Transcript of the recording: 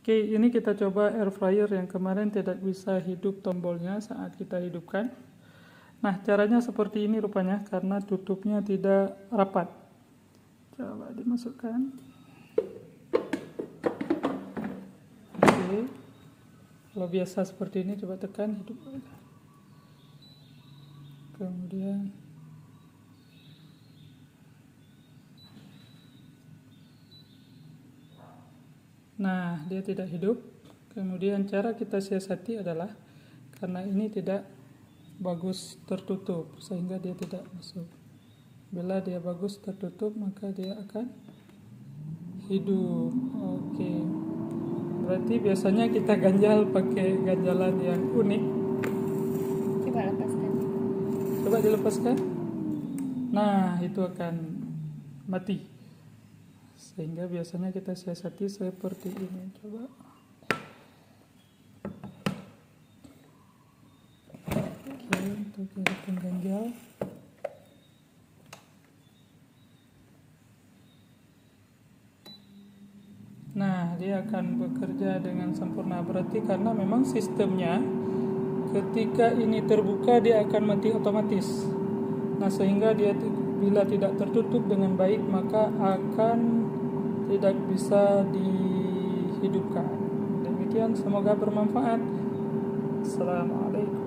Oke, ini kita coba air fryer yang kemarin tidak bisa hidup tombolnya saat kita hidupkan. Nah, caranya seperti ini rupanya karena tutupnya tidak rapat. Coba dimasukkan. Oke. Kalau biasa seperti ini, coba tekan hidup. Kemudian nah, dia tidak hidup. Kemudian cara kita siasati adalah karena ini tidak bagus tertutup sehingga dia tidak masuk. Bila dia bagus tertutup maka dia akan hidup. Oke. Berarti biasanya kita ganjal pakai ganjalan yang unik. Coba lepaskan. Coba dilepaskan. Nah, itu akan mati. Sehingga biasanya kita siasati seperti ini. Coba. Oke, untuk pengganjal. Nah, dia akan bekerja dengan sempurna. Berarti karena memang sistemnya ketika ini terbuka dia akan mati otomatis. Nah, sehingga dia bila tidak tertutup dengan baik maka akan tidak bisa dihidupkan. Demikian, semoga bermanfaat. Assalamualaikum.